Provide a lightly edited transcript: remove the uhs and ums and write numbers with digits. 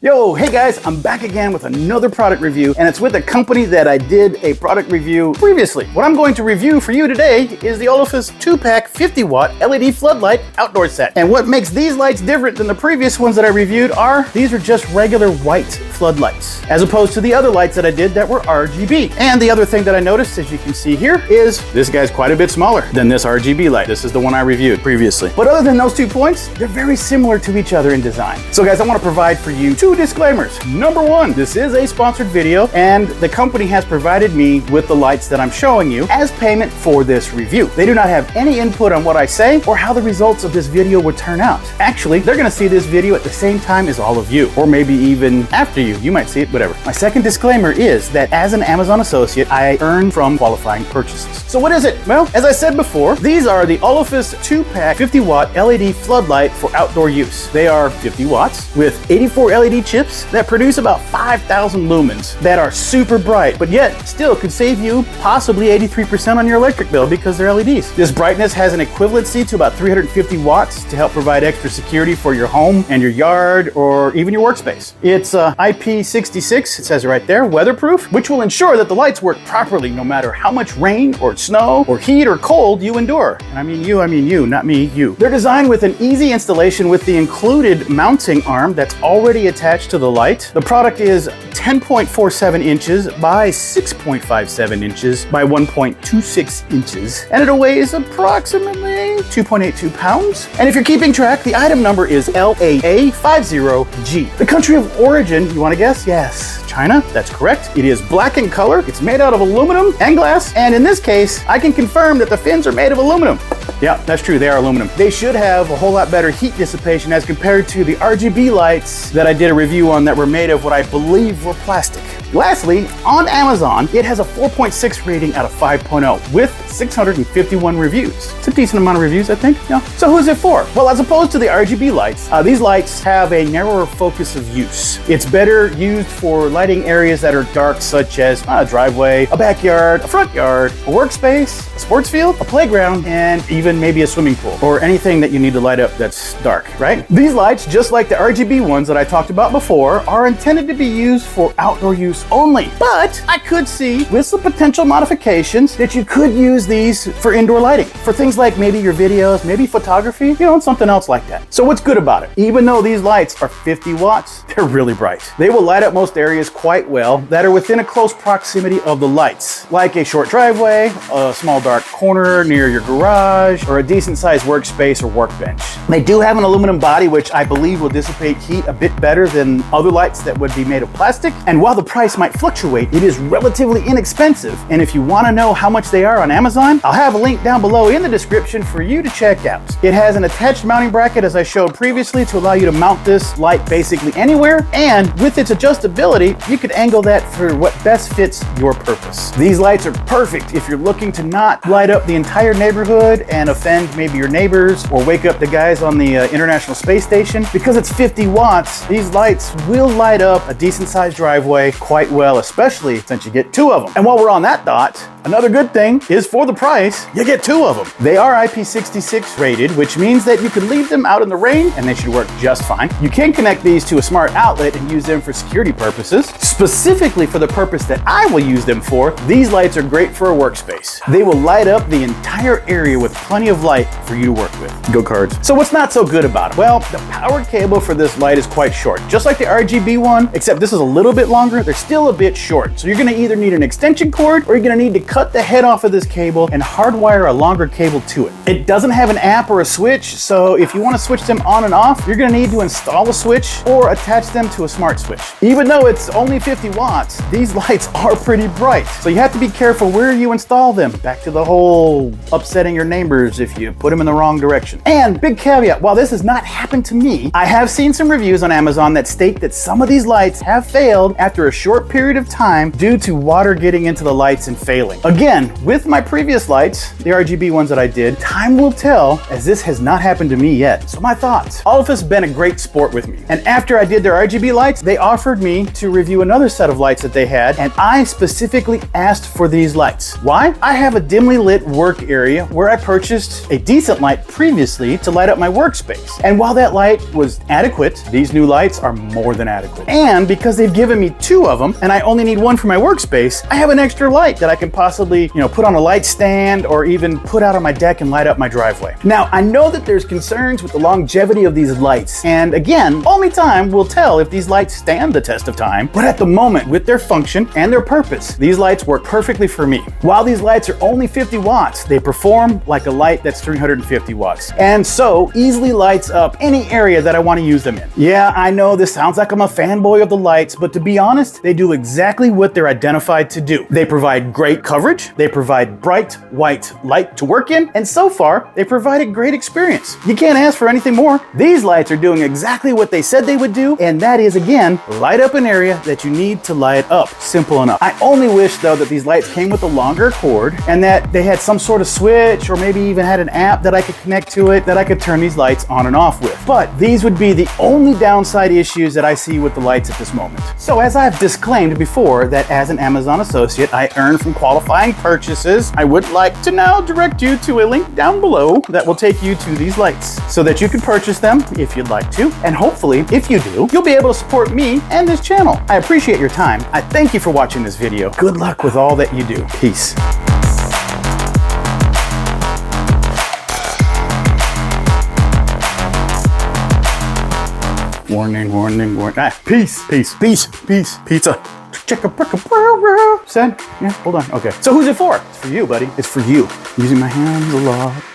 Yo, hey guys, I'm back again with another product review, and it's with a company that I did a product review previously. What I'm going to review for you today is the Olafus 2-pack 50-watt LED floodlight outdoor set. And what makes these lights different than the previous ones that I reviewed are these are just regular white floodlights, as opposed to the other lights that I did that were RGB. And the other thing that I noticed, as you can see here, is this guy's quite a bit smaller than this RGB light. This is the one I reviewed previously. But other than those 2 points, they're very similar to each other in design. So guys, I want to provide for you 2 disclaimers. Number 1, this is a sponsored video, and the company has provided me with the lights that I'm showing you as payment for this review. They do not have any input on what I say or how the results of this video would turn out. Actually, they're going to see this video at the same time as all of you, or maybe even after you might see it, whatever. My second disclaimer is that as an Amazon associate, I earn from qualifying purchases. So what is it? Well, as I said before, these are the Olafus 2-pack 50-watt LED floodlight for outdoor use. They are 50 watts with 84 LED chips that produce about 5,000 lumens that are super bright, but yet still could save you possibly 83% on your electric bill because they're LEDs. This brightness has an equivalency to about 350 watts to help provide extra security for your home and your yard or even your workspace. It's IP66, it says right there, weatherproof, which will ensure that the lights work properly no matter how much rain or snow or heat or cold you endure. And I mean you, not me, you. They're designed with an easy installation with the included mounting arm that's already attached to the light. The product is 10.47 inches by 6.57 inches by 1.26 inches, and it weighs approximately 2.82 pounds. And if you're keeping track, the item number is LAA50G. The country of origin, you want to guess? Yes, China. That's correct. It is black in color. It's made out of aluminum and glass, and in this case, I can confirm that the fins are made of aluminum. Yeah, that's true, they are aluminum. They should have a whole lot better heat dissipation as compared to the RGB lights that I did a review on that were made of what I believe were plastic. Lastly, on Amazon, it has a 4.6 rating out of 5.0 with 651 reviews. It's a decent amount of reviews, I think. Yeah. So who's it for? Well, as opposed to the RGB lights, these lights have a narrower focus of use. It's better used for lighting areas that are dark, such as a driveway, a backyard, a front yard, a workspace, a sports field, a playground, and even maybe a swimming pool, or anything that you need to light up that's dark, right? These lights, just like the RGB ones that I talked about before, are intended to be used for outdoor use only. But I could see, with some potential modifications, that you could use these for indoor lighting, for things like maybe your videos, maybe photography, and something else like that. So what's good about it? Even though these lights are 50 watts, they're really bright. They will light up most areas quite well that are within a close proximity of the lights, like a short driveway, a small dark corner near your garage, or a decent sized workspace or workbench. They do have an aluminum body, which I believe will dissipate heat a bit better than other lights that would be made of plastic. And while the price might fluctuate, it is relatively inexpensive. And if you want to know how much they are on Amazon, I'll have a link down below in the description for you to check out. It has an attached mounting bracket, as I showed previously, to allow you to mount this light basically anywhere. And with its adjustability, you could angle that for what best fits your purpose. These lights are perfect if you're looking to not light up the entire neighborhood and offend maybe your neighbors or wake up the guys on the International Space Station. Because it's 50 watts, these lights will light up a decent sized driveway quite well, especially since you get 2 of them. And while we're on that thought, another good thing is for the price, you get 2 of them. They are IP66 rated, which means that you can leave them out in the rain and they should work just fine. You can connect these to a smart outlet and use them for security purposes. Specifically for the purpose that I will use them for, these lights are great for a workspace. They will light up the entire area with plenty of light for you to work with. Go Cards. So what's not so good about it? Well, the power cable for this light is quite short. Just like the RGB one, except this is a little bit longer, they're still a bit short. So you're gonna either need an extension cord or you're gonna need to cut the head off of this cable and hardwire a longer cable to it. It doesn't have an amp or a switch, so if you want to switch them on and off, you're going to need to install a switch or attach them to a smart switch. Even though it's only 50 watts, these lights are pretty bright, so you have to be careful where you install them. Back to the whole upsetting your neighbors if you put them in the wrong direction. And big caveat, while this has not happened to me, I have seen some reviews on Amazon that state that some of these lights have failed after a short short period of time due to water getting into the lights and failing. Again, with my previous lights, the RGB ones that I did, time will tell, as this has not happened to me yet. So my thoughts. Olafus has been a great sport with me. And after I did their RGB lights, they offered me to review another set of lights that they had, and I specifically asked for these lights. Why? I have a dimly lit work area where I purchased a decent light previously to light up my workspace. And while that light was adequate, these new lights are more than adequate. And because they've given me 2 of them, and I only need 1 for my workspace, I have an extra light that I can possibly, put on a light stand or even put out on my deck and light up my driveway. Now, I know that there's concerns with the longevity of these lights. And again, only time will tell if these lights stand the test of time. But at the moment, with their function and their purpose, these lights work perfectly for me. While these lights are only 50 watts, they perform like a light that's 350 watts. And so easily lights up any area that I want to use them in. Yeah, I know this sounds like I'm a fanboy of the lights, but to be honest, they do exactly what they're identified to do. They provide great coverage, they provide bright white light to work in, and so far, they provide a great experience. You can't ask for anything more. These lights are doing exactly what they said they would do, and that is, again, light up an area that you need to light up. Simple enough. I only wish, though, that these lights came with a longer cord and that they had some sort of switch or maybe even had an app that I could connect to it that I could turn these lights on and off with. But these would be the only downside issues that I see with the lights at this moment. So as I've disclaimed before that as an Amazon associate, I earn from qualifying purchases, I would like to now direct you to a link down below that will take you to these lights so that you can purchase them if you'd like to. And hopefully, if you do, you'll be able to support me and this channel. I appreciate your time. I thank you for watching this video. Good luck with all that you do. Peace. Warning, warning, warning. Peace, peace, peace, peace, pizza. Said, yeah, hold on. Okay. So who's it for? It's for you, buddy. It's for you. Using my hands a lot.